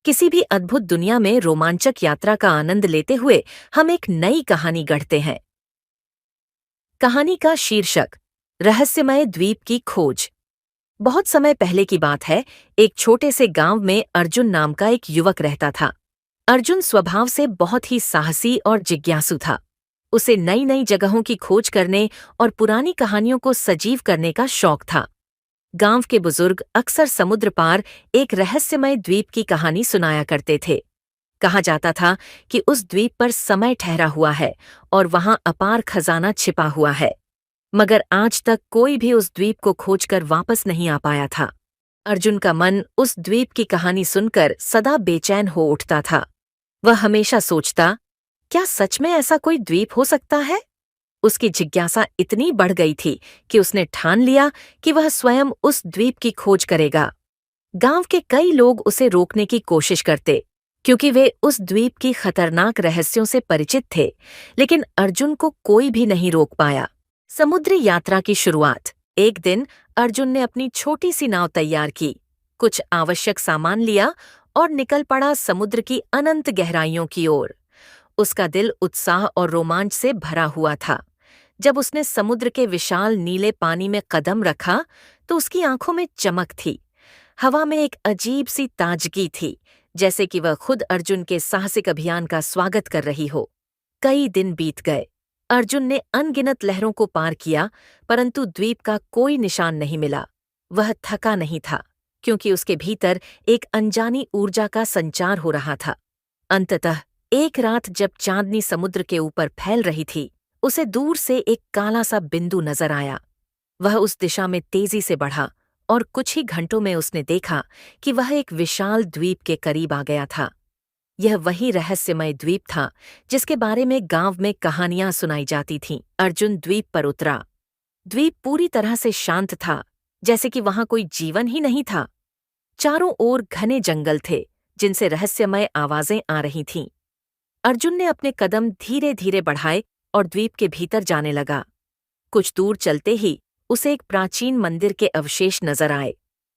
किसी भी अद्भुत दुनिया में रोमांचक यात्रा का आनंद लेते हुए हम एक नई कहानी गढ़ते हैं। कहानी का शीर्षक रहस्यमय द्वीप की खोज। बहुत समय पहले की बात है। एक छोटे से गांव में अर्जुन नाम का एक युवक रहता था। अर्जुन स्वभाव से बहुत ही साहसी और जिज्ञासु था। उसे नई नई जगहों की खोज करने और पुरानी कहानियों को सजीव करने का शौक था। गांव के बुजुर्ग अक्सर समुद्र पार एक रहस्यमय द्वीप की कहानी सुनाया करते थे। कहा जाता था कि उस द्वीप पर समय ठहरा हुआ है और वहां अपार खजाना छिपा हुआ है। मगर आज तक कोई भी उस द्वीप को खोजकर वापस नहीं आ पाया था। अर्जुन का मन उस द्वीप की कहानी सुनकर सदा बेचैन हो उठता था। वह हमेशा सोचता, क्या सच में ऐसा कोई द्वीप हो सकता है? उसकी जिज्ञासा इतनी बढ़ गई थी कि उसने ठान लिया कि वह स्वयं उस द्वीप की खोज करेगा। गांव के कई लोग उसे रोकने की कोशिश करते, क्योंकि वे उस द्वीप की खतरनाक रहस्यों से परिचित थे, लेकिन अर्जुन को कोई भी नहीं रोक पाया। समुद्री यात्रा की शुरुआत। एक दिन अर्जुन ने अपनी छोटी सी नाव तैयार की, कुछ आवश्यक सामान लिया और निकल पड़ा समुद्र की अनंत गहराइयों की ओर। उसका दिल उत्साह और रोमांच से भरा हुआ था। जब उसने समुद्र के विशाल नीले पानी में कदम रखा तो उसकी आंखों में चमक थी। हवा में एक अजीब सी ताजगी थी, जैसे कि वह खुद अर्जुन के साहसिक अभियान का स्वागत कर रही हो। कई दिन बीत गए। अर्जुन ने अनगिनत लहरों को पार किया, परंतु द्वीप का कोई निशान नहीं मिला। वह थका नहीं था, क्योंकि उसके भीतर एक अनजानी ऊर्जा का संचार हो रहा था। अंततः एक रात जब चांदनी समुद्र के ऊपर फैल रही थी, उसे दूर से एक काला सा बिंदु नजर आया। वह उस दिशा में तेजी से बढ़ा और कुछ ही घंटों में उसने देखा कि वह एक विशाल द्वीप के करीब आ गया था। यह वही रहस्यमय द्वीप था जिसके बारे में गांव में कहानियां सुनाई जाती थीं। अर्जुन द्वीप पर उतरा। द्वीप पूरी तरह से शांत था, जैसे कि वहां कोई जीवन ही नहीं था। चारों ओर घने जंगल थे, जिनसे रहस्यमय आवाजें आ रही थीं। अर्जुन ने अपने कदम धीरे धीरे बढ़ाए और द्वीप के भीतर जाने लगा। कुछ दूर चलते ही उसे एक प्राचीन मंदिर के अवशेष नजर आए।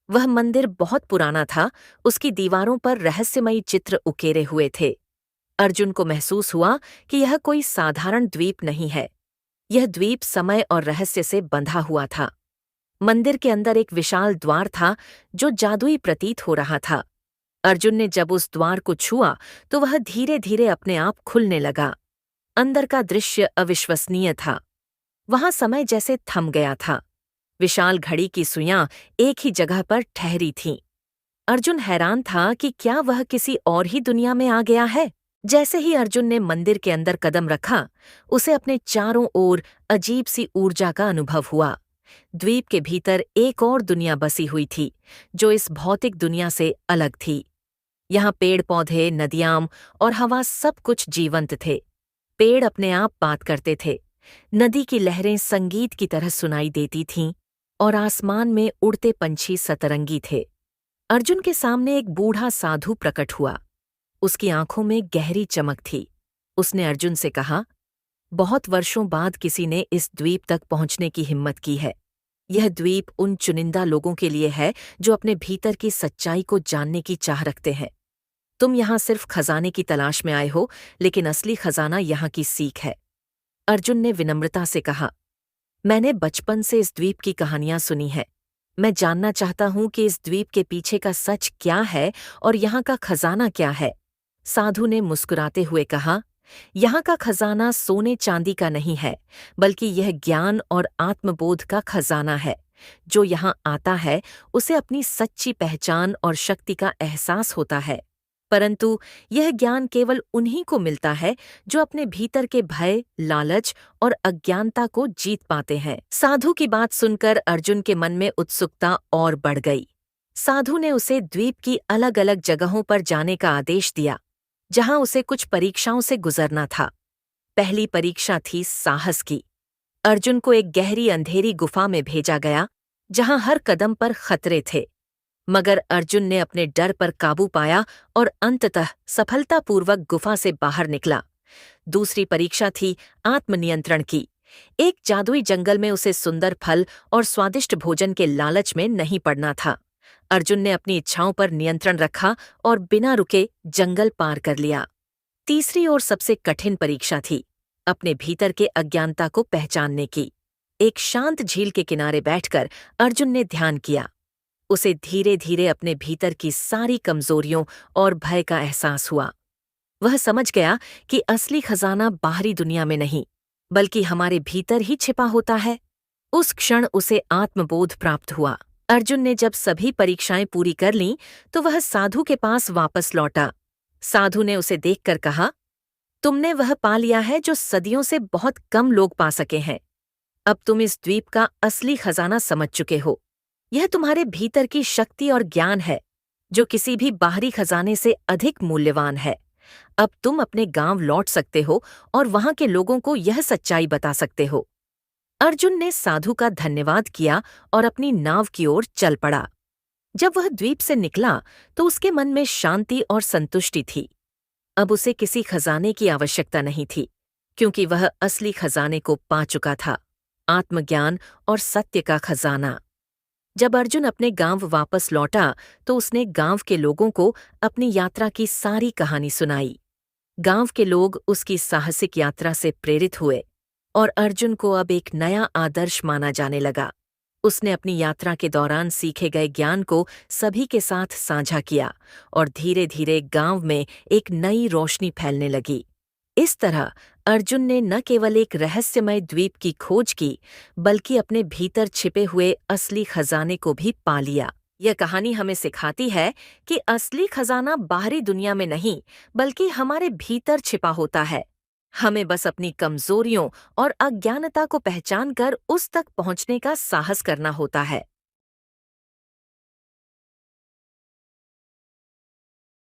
वह मंदिर बहुत पुराना था, उसकी दीवारों पर रहस्यमयी चित्र उकेरे हुए थे। अर्जुन को महसूस हुआ कि यह कोई साधारण द्वीप नहीं है। यह द्वीप समय और रहस्य से बंधा हुआ था। मंदिर के अंदर एक विशाल द्वार था, जो जादुई प्रतीत हो रहा था। अर्जुन ने जब उस द्वार को छुआ तो वह धीरे धीरे अपने आप खुलने लगा। अंदर का दृश्य अविश्वसनीय था। वहां समय जैसे थम गया था। विशाल घड़ी की सुइयां एक ही जगह पर ठहरी थीं। अर्जुन हैरान था कि क्या वह किसी और ही दुनिया में आ गया है। जैसे ही अर्जुन ने मंदिर के अंदर कदम रखा, उसे अपने चारों ओर अजीब सी ऊर्जा का अनुभव हुआ। द्वीप के भीतर एक और दुनिया बसी हुई थी, जो इस भौतिक दुनिया से अलग थी। यहाँ पेड़ पौधे, नदियां और हवा सब कुछ जीवंत थे। पेड़ अपने आप बात करते थे, नदी की लहरें संगीत की तरह सुनाई देती थीं और आसमान में उड़ते पंछी सतरंगी थे। अर्जुन के सामने एक बूढ़ा साधु प्रकट हुआ। उसकी आंखों में गहरी चमक थी। उसने अर्जुन से कहा, बहुत वर्षों बाद किसी ने इस द्वीप तक पहुंचने की हिम्मत की है। यह द्वीप उन चुनिंदा लोगों के लिए है जो अपने भीतर की सच्चाई को जानने की चाह रखते हैं। तुम यहाँ सिर्फ खजाने की तलाश में आए हो, लेकिन असली खजाना यहाँ की सीख है। अर्जुन ने विनम्रता से कहा, मैंने बचपन से इस द्वीप की कहानियां सुनी है। मैं जानना चाहता हूं कि इस द्वीप के पीछे का सच क्या है और यहाँ का खजाना क्या है। साधु ने मुस्कुराते हुए कहा, यहाँ का खजाना सोने चांदी का नहीं है, बल्कि यह ज्ञान और आत्मबोध का खजाना है। जो यहाँ आता है उसे अपनी सच्ची पहचान और शक्ति का एहसास होता है, परंतु यह ज्ञान केवल उन्हीं को मिलता है जो अपने भीतर के भय, लालच और अज्ञानता को जीत पाते हैं। साधु की बात सुनकर अर्जुन के मन में उत्सुकता और बढ़ गई। साधु ने उसे द्वीप की अलग अलग जगहों पर जाने का आदेश दिया, जहां उसे कुछ परीक्षाओं से गुजरना था। पहली परीक्षा थी साहस की। अर्जुन को एक गहरी अंधेरी गुफा में भेजा गया, जहां हर कदम पर खतरे थे। मगर अर्जुन ने अपने डर पर काबू पाया और अंततः सफलतापूर्वक गुफा से बाहर निकला। दूसरी परीक्षा थी आत्मनियंत्रण की। एक जादुई जंगल में उसे सुंदर फल और स्वादिष्ट भोजन के लालच में नहीं पड़ना था। अर्जुन ने अपनी इच्छाओं पर नियंत्रण रखा और बिना रुके जंगल पार कर लिया। तीसरी और सबसे कठिन परीक्षा थी अपने भीतर के अज्ञानता को पहचानने की। एक शांत झील के किनारे बैठकर अर्जुन ने ध्यान किया। उसे धीरे धीरे अपने भीतर की सारी कमजोरियों और भय का एहसास हुआ। वह समझ गया कि असली खजाना बाहरी दुनिया में नहीं, बल्कि हमारे भीतर ही छिपा होता है। उस क्षण उसे आत्मबोध प्राप्त हुआ। अर्जुन ने जब सभी परीक्षाएं पूरी कर लीं, तो वह साधु के पास वापस लौटा। साधु ने उसे देखकर कहा, तुमने वह पा लिया है जो सदियों से बहुत कम लोग पा सके हैं। अब तुम इस द्वीप का असली खजाना समझ चुके हो। यह तुम्हारे भीतर की शक्ति और ज्ञान है, जो किसी भी बाहरी खजाने से अधिक मूल्यवान है। अब तुम अपने गांव लौट सकते हो और वहां के लोगों को यह सच्चाई बता सकते हो। अर्जुन ने साधु का धन्यवाद किया और अपनी नाव की ओर चल पड़ा। जब वह द्वीप से निकला तो उसके मन में शांति और संतुष्टि थी। अब उसे किसी खजाने की आवश्यकता नहीं थी, क्योंकि वह असली खजाने को पा चुका था, आत्मज्ञान और सत्य का खजाना। जब अर्जुन अपने गांव वापस लौटा तो उसने गांव के लोगों को अपनी यात्रा की सारी कहानी सुनाई। गांव के लोग उसकी साहसिक यात्रा से प्रेरित हुए और अर्जुन को अब एक नया आदर्श माना जाने लगा। उसने अपनी यात्रा के दौरान सीखे गए ज्ञान को सभी के साथ साझा किया और धीरे धीरे गांव में एक नई रोशनी फैलने लगी। इस तरह अर्जुन ने न केवल एक रहस्यमय द्वीप की खोज की, बल्कि अपने भीतर छिपे हुए असली खजाने को भी पा लिया। यह कहानी हमें सिखाती है कि असली खजाना बाहरी दुनिया में नहीं, बल्कि हमारे भीतर छिपा होता है। हमें बस अपनी कमजोरियों और अज्ञानता को पहचान कर उस तक पहुंचने का साहस करना होता है।